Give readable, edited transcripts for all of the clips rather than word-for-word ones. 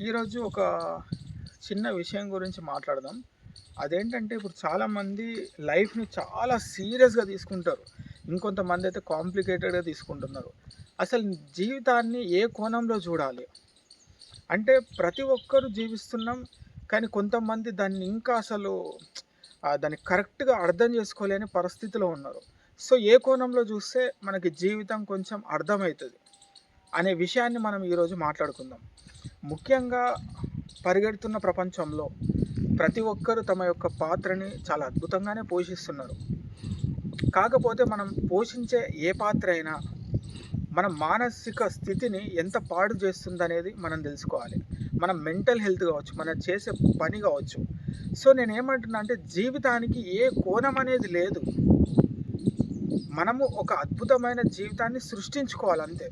ఈరోజు ఒక చిన్న విషయం గురించి మాట్లాడదాం. అదేంటంటే ఇప్పుడు చాలామంది లైఫ్‌ని చాలా సీరియస్‌గా తీసుకుంటారు. ఇంకొంతమంది అయితే కాంప్లికేటెడ్‌గా తీసుకుంటున్నారు. అసలు జీవితాన్ని ఏ కోణంలో చూడాలి? అంటే ప్రతి ఒక్కరు జీవిస్తున్నాం. కానీ కొంతమంది దాన్ని ఇంకా అసలు దాన్ని కరెక్ట్‌గా అర్థం చేసుకోలేని పరిస్థితిలో ఉన్నారు. సో, ఏ కోణంలో చూస్తే మనకి జీవితం కొంచెం అర్థమైతది అనే విషయాన్ని మనం ఈరోజు మాట్లాడుకుందాం. ముఖ్యంగా పరిగెడుతున్న ప్రపంచంలో ప్రతి ఒక్కరు తమ యొక్క పాత్రని చాలా అద్భుతంగానే పోషిస్తున్నారు. కాకపోతే మనం పోషించే ఏ పాత్ర అయినా మన మానసిక స్థితిని ఎంత పాడు చేస్తుందనేది మనం తెలుసుకోవాలి. మన మెంటల్ హెల్త్ కావచ్చు, మనం చేసే పని కావచ్చు. సో నేనేమంటున్నా అంటే జీవితానికి ఏ కోణం అనేది లేదు. మనము ఒక అద్భుతమైన జీవితాన్ని సృష్టించుకోవాలి అంతే.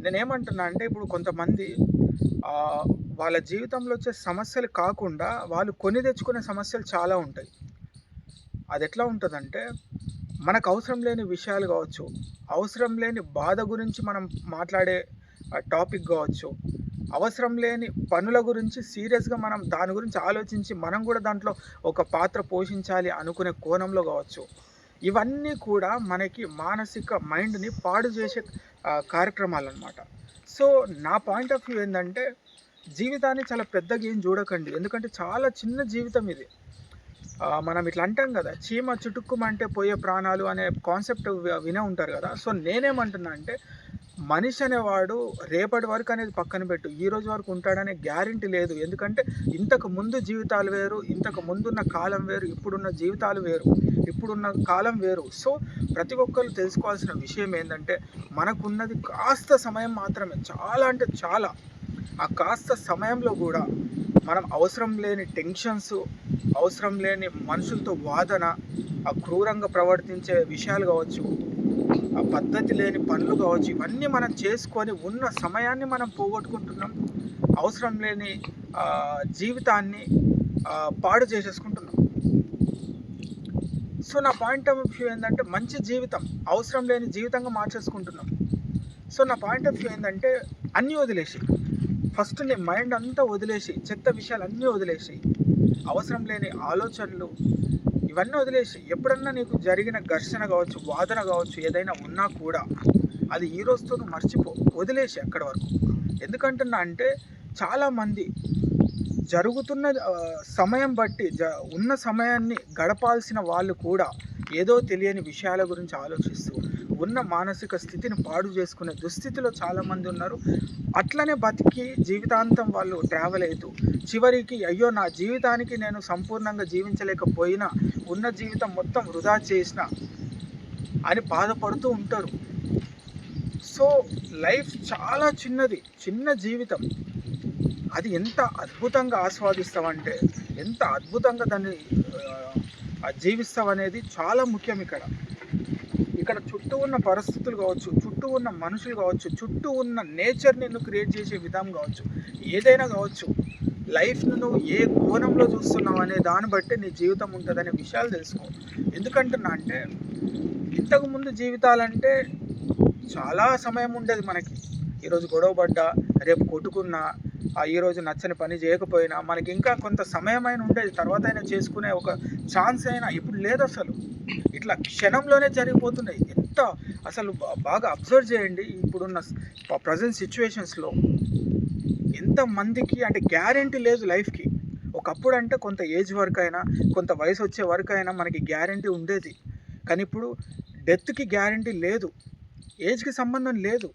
నేనేమంటున్నా అంటే ఇప్పుడు కొంతమంది ఆహ్, వాళ్ళ జీవితంలో వచ్చే సమస్యలు కాకుండా వాళ్ళు కొని తెచ్చుకునే సమస్యలు చాలా ఉంటాయి. అదెట్లా ఉంటదంటే మనకు అవసరం లేని విషయాలు కావచ్చు, అవసరం లేని బాధ గురించి మనం మాట్లాడే టాపిక్ కావచ్చు, అవసరం లేని పనుల గురించి సీరియస్‌గా మనం దాని గురించి ఆలోచించి మనం కూడా దాంట్లో ఒక పాత్ర పోషించాలి అనుకునే కోణంలో కావచ్చు. ఇవన్నీ కూడా మనకి మానసిక మైండ్‌ని పాడు చేసే కార్యక్రమాలనమాట. సో, నా పాయింట్ ఆఫ్ వ్యూ ఏందంటే జీవితాన్ని చాలా పెద్దగా ఏం చూడకండి. ఎందుకంటే చాలా చిన్న జీవితం ఇది. మనం ఇట్లా అంటాం గదా! చీమ చుటుక్కుమంటే పోయే ప్రాణాలు అనే కాన్సెప్ట్ వినే ఉంటారు గదా! సో, నేనేమంటున్నా అంటే మనిషి అనేవాడు రేపటి వరకు అనేది పక్కన పెట్టు. ఈరోజు వరకు ఉంటాడనే గ్యారంటీ లేదు. ఎందుకంటే ఇంతకు ముందు జీవితాలు వేరు, ఇంతకు ముందున్న కాలం వేరు, ఇప్పుడున్న జీవితాలు వేరు, ఇప్పుడున్న కాలం వేరు. సో, ప్రతి ఒక్కళ్ళు తెలుసుకోవాల్సిన విషయం ఏందంటే మనకున్నది కాస్త సమయం మాత్రమే. చాలా అంటే చాలా. ఆ కాస్త సమయంలో గూడా మనం అవసరం లేని టెన్షన్స్, అవసరం లేని మనుషులతో వాదన, ఆ క్రూరంగా ప్రవర్తించే విషయాలు కావచ్చు, ఆ పద్ధతి లేని పనులు కావచ్చు, ఇవన్నీ మనం చేసుకొని ఉన్న సమయాన్ని మనం పోగొట్టుకుంటున్నాం. అవసరం లేని జీవితాన్ని పాడు చేసేసుకుంటున్నాం. సో, నా పాయింట్ ఆఫ్ వ్యూ ఏందంటే మంచి జీవితం అవసరం లేని జీవితంగా మార్చేసుకుంటున్నాం. సో, నా పాయింట్ ఆఫ్ వ్యూ ఏందంటే అన్నీ వదిలేసేయి. ఫస్ట్ నీ మైండ్ అంతా వదిలేసి, చెత్త విషయాలన్నీ వదిలేసి, అవసరం లేని ఆలోచనలు ఇవన్నీ వదిలేసి, ఎప్పుడన్నా నీకు జరిగిన ఘర్షణ కావచ్చు, వాదన కావచ్చు, ఏదైనా ఉన్నా కూడా అది ఈ రోజుతో నువ్వు మర్చిపో. వదిలేసి అక్కడి వరకు. ఎందుకంటున్నా అంటే చాలామంది జరుగుతున్న సమయం బట్టి ఉన్న సమయాన్ని గడపాల్సిన వాళ్ళు కూడా ఏదో తెలియని విషయాల గురించి ఆలోచిస్తూ ఉన్న మానసిక స్థితిని పాడు చేసుకునే దుస్థితిలో చాలామంది ఉన్నారు. అట్లనే బతికి జీవితాంతం వాళ్ళు ట్రావెల్ అవుతూ చివరికి అయ్యో నా జీవితానికి నేను సంపూర్ణంగా జీవించలేకపోయినా, ఉన్న జీవితం మొత్తం వృధా చేసిన అని బాధపడుతూ ఉంటారు. సో లైఫ్ చాలా చిన్నది, చిన్న జీవితం. అది ఎంత అద్భుతంగా ఆస్వాదిస్తామంటే, ఎంత అద్భుతంగా దాన్ని జీవిస్తామనేది చాలా ముఖ్యం ఇక్కడ. ఇక్కడ చుట్టూ ఉన్న పరిస్థితులు కావచ్చు, చుట్టూ ఉన్న మనుషులు కావచ్చు, చుట్టూ ఉన్న నేచర్ నిన్ను క్రియేట్ చేసే విధానం కావచ్చు, ఏదైనా కావచ్చు. లైఫ్‌ను నువ్వు ఏ కోణంలో చూస్తున్నావు అనే దాన్ని బట్టి నీ జీవితం ఉంటుందనే విషయాలు తెలుసుకో. ఎందుకంటున్నా అంటే ఇంతకుముందు జీవితాలంటే చాలా సమయం ఉండేది మనకి. ఈరోజు గొడవ పడ్డా, రేపు కొట్టుకున్నా, ఈరోజు నచ్చని పని చేయకపోయినా మనకి ఇంకా కొంత సమయమైనా ఉండేది. తర్వాత అయినా చేసుకునే ఒక ఛాన్స్ అయినా ఇప్పుడు లేదసలు. ఇట్లా క్షణంలోనే జరిగిపోతున్నాయి. ఎంత అసలు బాగా అబ్జర్వ్ చేయండి. ఇప్పుడున్న ప్రెజెంట్ సిచ్యువేషన్స్‌లో ఎంతమందికి అంటే గ్యారంటీ లేదు లైఫ్‌కి. ఒకప్పుడు అంటే కొంత ఏజ్ వరకైనా, కొంత వయసు వచ్చే వరకైనా మనకి గ్యారంటీ ఉండేది. కానీ ఇప్పుడు డెత్‌కి గ్యారంటీ లేదు. ఏజ్‌కి సంబంధం లేదు.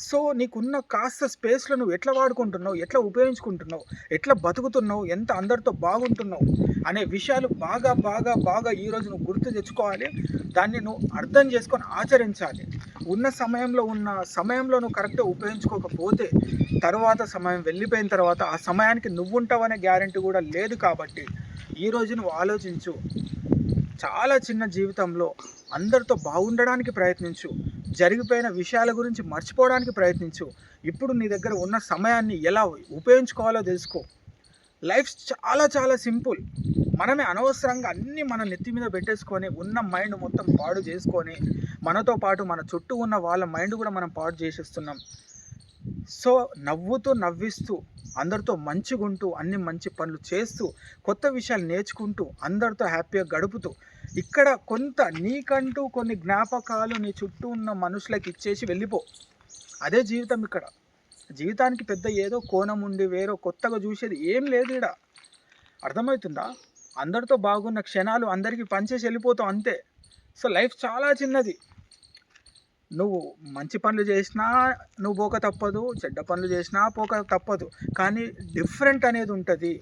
సో, నీకున్న కాస్త స్పేస్‌లో నువ్వు ఎట్లా వాడుకుంటున్నావు, ఎట్లా ఉపయోగించుకుంటున్నావు, ఎట్లా బతుకుతున్నావు, ఎంత అందరితో బాగుంటున్నావు అనే విషయాలు బాగా, బాగా, బాగా ఈరోజు నువ్వు గుర్తు తెచ్చుకోవాలి. దాన్ని నువ్వు అర్థం చేసుకొని ఆచరించాలి. ఉన్న సమయంలో నువ్వు కరెక్ట్‌గా ఉపయోగించుకోకపోతే, తర్వాత సమయం వెళ్ళిపోయిన తర్వాత ఆ సమయానికి నువ్వుంటావనే గ్యారంటీ కూడా లేదు కాబట్టి, ఈరోజు నువ్వు ఆలోచించు. చాలా చిన్న జీవితంలో అందరితో బాగుండడానికి ప్రయత్నించు. జరిగిపోయిన విషయాల గురించి మర్చిపోవడానికి ప్రయత్నించు. ఇప్పుడు నీ దగ్గర ఉన్న సమయాన్ని ఎలా ఉపయోగించుకోవాలో తెలుసుకో. లైఫ్ చాలా చాలా సింపుల్. మనమే అనవసరంగా అన్నీ మన నెత్తి మీద పెట్టేసుకొని ఉన్న మైండ్ మొత్తం పాడు చేసుకొని, మనతో పాటు మన చుట్టూ ఉన్న వాళ్ళ మైండ్ కూడా మనం పాడు చేసేస్తున్నాం. సో, నవ్వుతూ, నవ్విస్తూ, అందరితో మంచిగుంటూ, అన్ని మంచి పనులు చేస్తూ, కొత్త విషయాలు నేర్చుకుంటూ, అందరితో హ్యాపీగా గడుపుతూ, ఇక్కడ కొంత నీకంటూ కొన్ని జ్ఞాపకాలు నీ చుట్టూ ఉన్న మనుషులకి ఇచ్చేసి వెళ్ళిపో. అదే జీవితం ఇక్కడ. జీవితానికి పెద్ద ఏదో కోణం ఉండి, వేరో కొత్తగా చూసేది ఏం లేదు ఈడ. అర్థమవుతుందా? అందరితో బాగున్న క్షణాలు అందరికీ పంచేసి వెళ్ళిపోతావు అంతే. సో, లైఫ్ చాలా చిన్నది. నువ్వు మంచి పనులు చేసినా నువ్వు పోక తప్పదు, చెడ్డ పనులు చేసినా పోక తప్పదు. కానీ డిఫరెంట్ అనేది ఉంటుంది.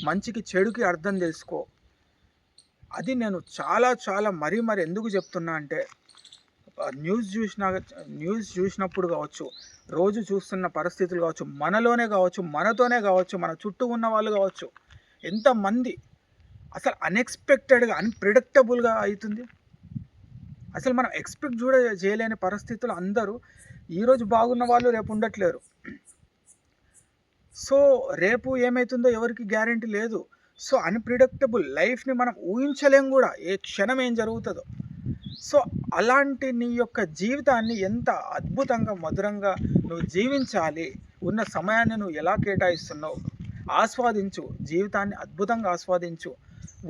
మంచికి చెడుకి అర్థం తెలుసుకో. అది నేను చాలా చాలా మరీ ఎందుకు చెప్తున్నా అంటే, న్యూస్ చూసినప్పుడు కావచ్చు, రోజు చూస్తున్న పరిస్థితులు కావచ్చు, మనలోనే కావచ్చు, మనతోనే కావచ్చు, మన చుట్టూ ఉన్న వాళ్ళు కావచ్చు, ఎంతమంది అసలు అన్ఎక్స్పెక్టెడ్గా అన్ప్రిడిక్టబుల్గా అవుతుంది. అసలు మనం ఎక్స్పెక్ట్ కూడా చేయలేని పరిస్థితులు. అందరూ ఈరోజు బాగున్న వాళ్ళు రేపు ఉండట్లేరు. సో రేపు ఏమవుతుందో ఎవరికి గ్యారంటీ లేదు. సో అన్ప్రిడిక్టబుల్ లైఫ్ని మనం ఊహించలేం కూడా, ఏ క్షణం ఏం జరుగుతుందో. సో అలాంటి నీ యొక్క జీవితాన్ని ఎంత అద్భుతంగా మధురంగా నువ్వు జీవించాలి, ఉన్న సమయాన్ని నువ్వు ఎలా కేటాయిస్తున్నావు, ఆస్వాదించు, జీవితాన్ని అద్భుతంగా ఆస్వాదించు.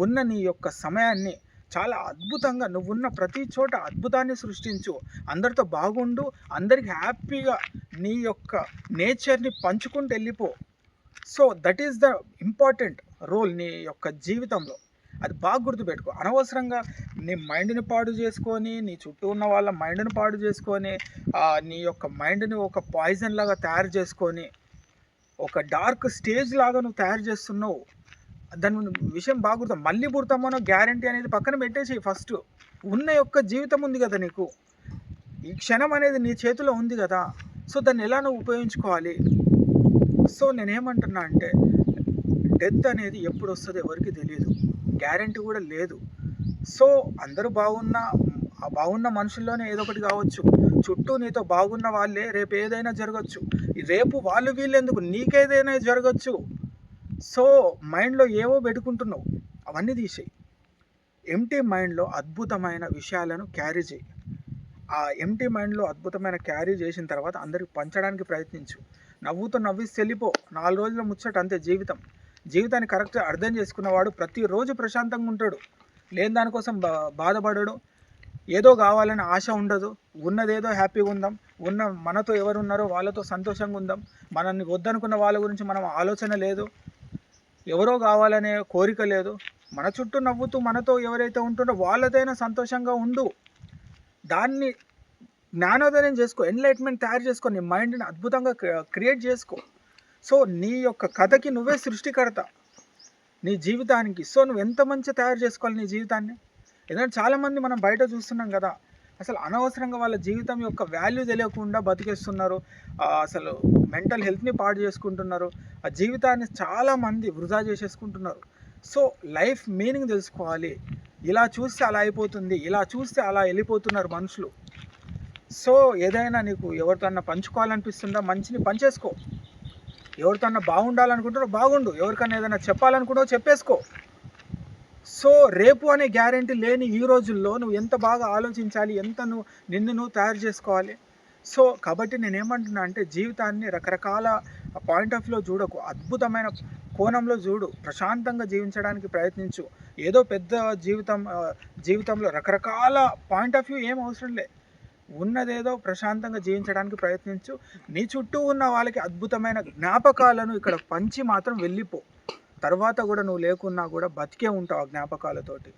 ఉన్న నీ యొక్క సమయాన్ని చాలా అద్భుతంగా, నువ్వున్న ప్రతి చోట అద్భుతాన్ని సృష్టించు. అందరితో బాగుండు, అందరికి హ్యాపీగా నీ యొక్క నేచర్ని పంచుకుంటూ వెళ్ళిపో. So that is the important role నీ యొక్క జీవితంలో. అది బాగా గుర్తుపెట్టుకో. అనవసరంగా నీ మైండ్ని పాడు చేసుకొని, నీ చుట్టూ ఉన్న వాళ్ళ మైండ్ని పాడు చేసుకొని, నీ యొక్క మైండ్ని ఒక పాయిజన్ లాగా తయారు చేసుకొని, ఒక డార్క్ స్టేజ్ లాగా నువ్వు తయారు చేస్తున్నావు. దాని విషయం బాగా గుర్తాం. మళ్ళీ పుడతామనో గ్యారంటీ అనేది పక్కన పెట్టేసి, ఫస్ట్ ఉన్న యొక్క జీవితం ఉంది కదా నీకు, ఈ క్షణం అనేది నీ చేతిలో ఉంది కదా. సో దాన్ని ఎలా నువ్వు ఉపయోగించుకోవాలి. సో నేనేమంటున్నా అంటే, డెత్ అనేది ఎప్పుడు వస్తుందో ఎవరికి తెలియదు, గ్యారంటీ కూడా లేదు. సో అందరూ బాగున్న మనుషుల్లోనే ఏదో ఒకటి కావచ్చు. చుట్టూ నీతో బాగున్న వాళ్ళే రేపు ఏదైనా జరగచ్చు. రేపు వాళ్ళు వీళ్ళెందుకు, నీకేదైనా జరగచ్చు. సో మైండ్లో ఏవో పెట్టుకుంటున్నావు, అవన్నీ తీసేయి. ఎంటీ మైండ్లో అద్భుతమైన విషయాలను క్యారీ చేయి. ఆ ఎంటీ మైండ్లో అద్భుతమైన క్యారీ చేసిన తర్వాత అందరికి పంచడానికి ప్రయత్నించు. నవ్వుతూ నవ్విస్తే వెళ్ళిపో. 4 రోజుల ముచ్చట అంతే జీవితం. జీవితాన్ని కరెక్ట్గా అర్థం చేసుకున్నవాడు ప్రతిరోజు ప్రశాంతంగా ఉంటాడు. లేని దానికోసం బాధపడడు. ఏదో కావాలని ఆశ ఉండదు. ఉన్నదేదో హ్యాపీగా ఉందాం. మనతో ఎవరు ఉన్నారో వాళ్ళతో సంతోషంగా ఉందాం. మనల్ని వద్దనుకున్న వాళ్ళ గురించి మనం ఆలోచన లేదు. ఎవరో కావాలనే కోరిక లేదు. మన చుట్టూ నవ్వుతూ మనతో ఎవరైతే ఉంటుందో వాళ్ళదైనా సంతోషంగా ఉండు. దాన్ని జ్ఞానోదయం చేసుకో, ఎన్లైట్మెంట్ తయారు చేసుకో, నీ మైండ్ని అద్భుతంగా క్రియేట్ చేసుకో. సో నీ యొక్క కథకి నువ్వే సృష్టికర్త నీ జీవితానికి. సో నువ్వు ఎంత మంచిగా తయారు చేసుకోవాలి నీ జీవితాన్ని. ఎందుకంటే చాలామంది మనం బయట చూస్తున్నాం కదా, అసలు అనవసరంగా వాళ్ళ జీవితం యొక్క వాల్యూ తెలియకుండా బతికేస్తున్నారు. అసలు మెంటల్ హెల్త్ని పాడు చేసుకుంటున్నారు. ఆ జీవితాన్ని చాలామంది వృధా చేసేసుకుంటున్నారు. సో లైఫ్ మీనింగ్ తెలుసుకోవాలి. ఇలా చూస్తే అలా అయిపోతుంది, ఇలా చూస్తే అలా వెళ్ళిపోతున్నారు మనుషులు. సో ఏదైనా నీకు ఎవరితోన్నా పంచుకోవాలనిపిస్తుందా, మంచిని పంచేసుకో. ఎవరితోన్నా బాగుండాలనుకుంటారో బాగుండు. ఎవరికన్నా ఏదైనా చెప్పాలనుకుంటారో చెప్పేసుకో. సో రేపు అనే గ్యారెంటీ లేని ఈ రోజుల్లో నువ్వు ఎంత బాగా ఆలోచించాలి, ఎంత నిన్ను నువ్వు తయారు చేసుకోవాలి. సో కాబట్టి నేనేమంటున్నా అంటే, జీవితాన్ని రకరకాల పాయింట్ ఆఫ్ వ్యూలో చూడకు, అద్భుతమైన కోణంలో చూడు. ప్రశాంతంగా జీవించడానికి ప్రయత్నించు. ఏదో పెద్ద జీవితంలో రకరకాల పాయింట్ ఆఫ్ వ్యూ ఏం అవసరం లే. ఉన్నదేదో ప్రశాంతంగా జీవించడానికి ప్రయత్నించు. నీ చుట్టూ ఉన్న వాళ్ళకి అద్భుతమైన జ్ఞాపకాలను ఇక్కడ పంచి మాత్రం వెళ్ళిపో. తర్వాత కూడా నువ్వు లేకున్నా కూడా బతికే ఉంటావు ఆ జ్ఞాపకాలతోటి.